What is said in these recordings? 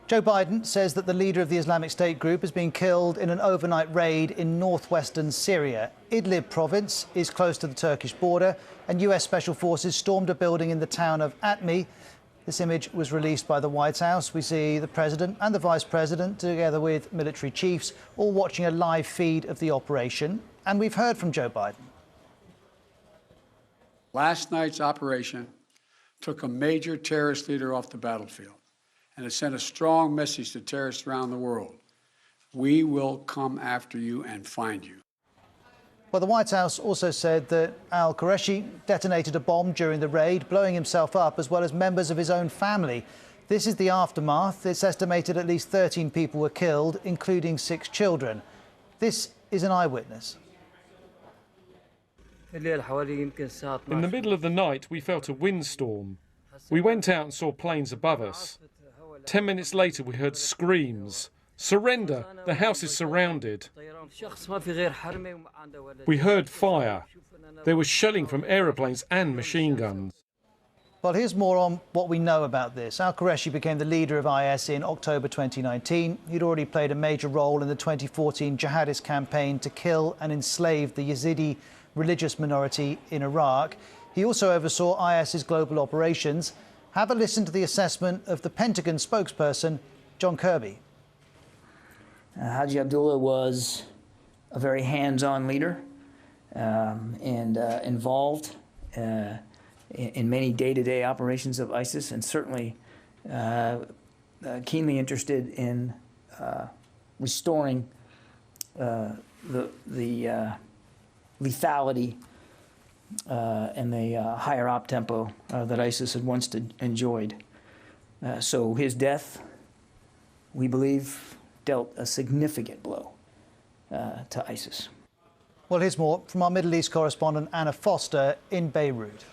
Joe Biden says that the leader of the Islamic State group has been killed in an overnight raid in northwestern Syria. Idlib province is close to the Turkish border, and US Special Forces stormed a building in the town of Atmi. This image was released by the White House. We see the President and the Vice President, together with military chiefs, all watching a live feed of the operation. And we've heard from Joe Biden. Last night's operation took a major terrorist leader off the battlefield, and it sent a strong message to terrorists around the world. We will come after you and find you. Well, the White House also said that al-Qurayshi detonated a bomb during the raid, blowing himself up as well as members of his own family. This is the aftermath. It's estimated at least 13 people were killed, including 6 children. This is an eyewitness. In the middle of the night, we felt a windstorm. We went out and saw planes above us. 10 minutes later, we heard screams. Surrender! The house is surrounded. We heard fire. There was shelling from aeroplanes and machine guns. Well, here's more on what we know about this. Al-Qurayshi became the leader of IS in October 2019. He'd already played a major role in the 2014 jihadist campaign to kill and enslave the Yazidi religious minority in Iraq. He also oversaw IS's global operations. Have a listen to the assessment of the Pentagon spokesperson, John Kirby. Haji Abdullah was a very hands-on leader and involved in many day-to-day operations of ISIS, and certainly keenly interested in restoring the lethality and the higher op tempo that ISIS had once enjoyed. So his death, we believe, dealt a significant blow to ISIS. Well, here's more from our Middle East correspondent Anna Foster in Beirut.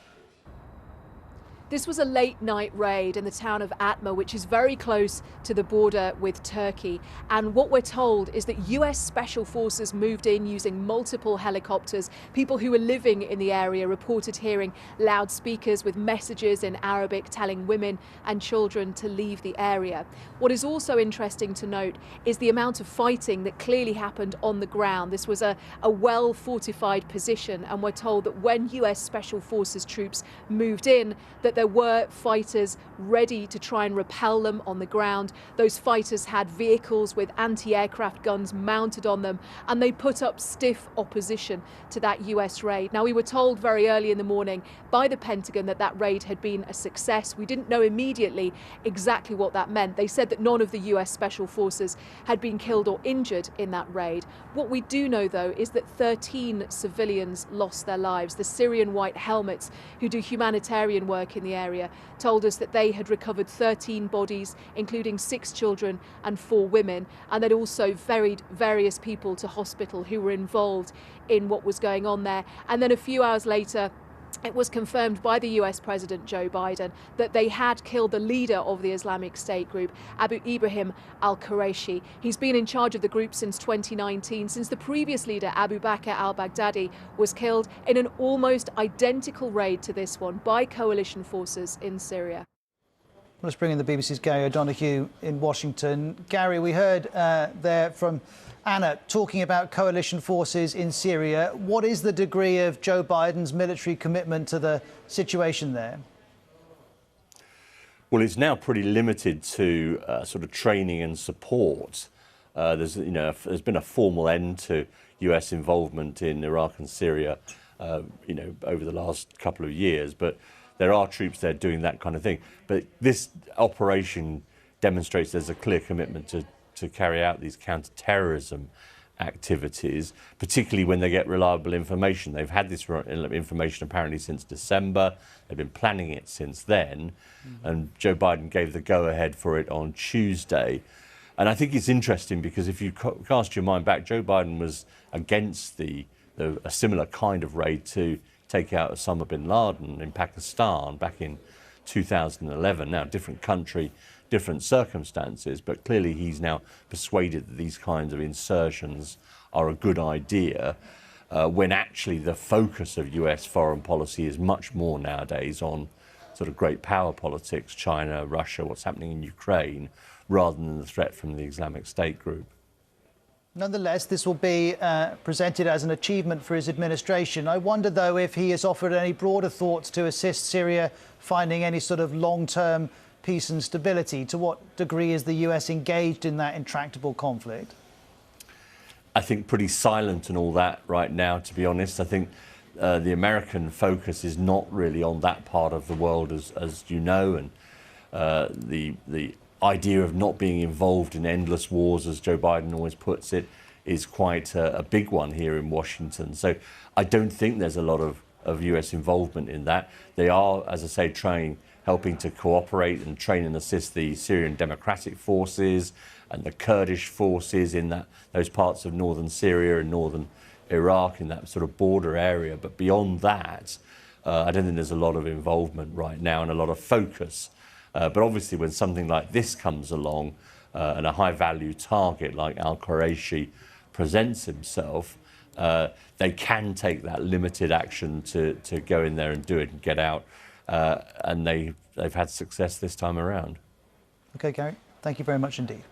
This was a late-night raid in the town of Atma, which is very close to the border with Turkey. And what we're told is that US Special Forces moved in using multiple helicopters. People who were living in the area reported hearing loudspeakers with messages in Arabic telling women and children to leave the area. What is also interesting to note is the amount of fighting that clearly happened on the ground. This was a well-fortified position, and we're told that when US Special Forces troops moved in, that there were fighters ready to try and repel them on the ground. Those fighters had vehicles with anti-aircraft guns mounted on them, and they put up stiff opposition to that US raid. Now, we were told very early in the morning by the Pentagon that that raid had been a success. We didn't know immediately exactly what that meant. They said that none of the US Special Forces had been killed or injured in that raid. What we do know, though, is that 13 civilians lost their lives. The Syrian White Helmets, who do humanitarian work in the area, told us that they had recovered 13 bodies, including 6 children and 4 women, and they'd also ferried various people to hospital who were involved in what was going on there. And then a few hours later, it was confirmed by the US President Joe Biden that they had killed the leader of the Islamic State group, Abu Ibrahim al-Qurayshi. He's been in charge of the group since 2019, since the previous leader, Abu Bakr al-Baghdadi, was killed in an almost identical raid to this one by coalition forces in Syria. Let's bring in the BBC's Gary O'Donoghue in Washington. Gary, we heard there from Anna talking about coalition forces in Syria. What is the degree of Joe Biden's military commitment to the situation there? Well, it's now pretty limited to sort of training and support. There's been a formal end to US involvement in Iraq and Syria, over the last couple of years, but there are troops there doing that kind of thing. But this operation demonstrates there's a clear commitment to carry out these counter-terrorism activities, particularly when they get reliable information. They've had this information apparently since December. They've been planning it since then. And Joe Biden gave the go-ahead for it on Tuesday. And I think it's interesting because if you cast your mind back, Joe Biden was against a similar kind of raid to take out Osama bin Laden in Pakistan back in 2011. Now, different country, different circumstances, but clearly he's now persuaded that these kinds of insertions are a good idea, when actually the focus of US foreign policy is much more nowadays on sort of great power politics, China, Russia, what's happening in Ukraine, rather than the threat from the Islamic State group. Nonetheless, this will be presented as an achievement for his administration. I wonder, though, if he has offered any broader thoughts to assist Syria finding any sort of long-term peace and stability. To what degree is the US engaged in that intractable conflict? I think pretty silent and all that right now, to be honest. I think the American focus is not really on that part of the world, as you know, and the idea of not being involved in endless wars, as Joe Biden always puts it, is quite a big one here in Washington. So I don't think there's a lot of US involvement in that. They are, as I say, helping to cooperate and train and assist the Syrian Democratic Forces and the Kurdish forces in those parts of northern Syria and northern Iraq, in that sort of border area. But beyond that, I don't think there's a lot of involvement right now and a lot of focus. But obviously when something like this comes along and a high-value target like al-Qurayshi presents himself, they can take that limited action to go in there and do it and get out. And they've had success this time around. OK, Gary, thank you very much indeed.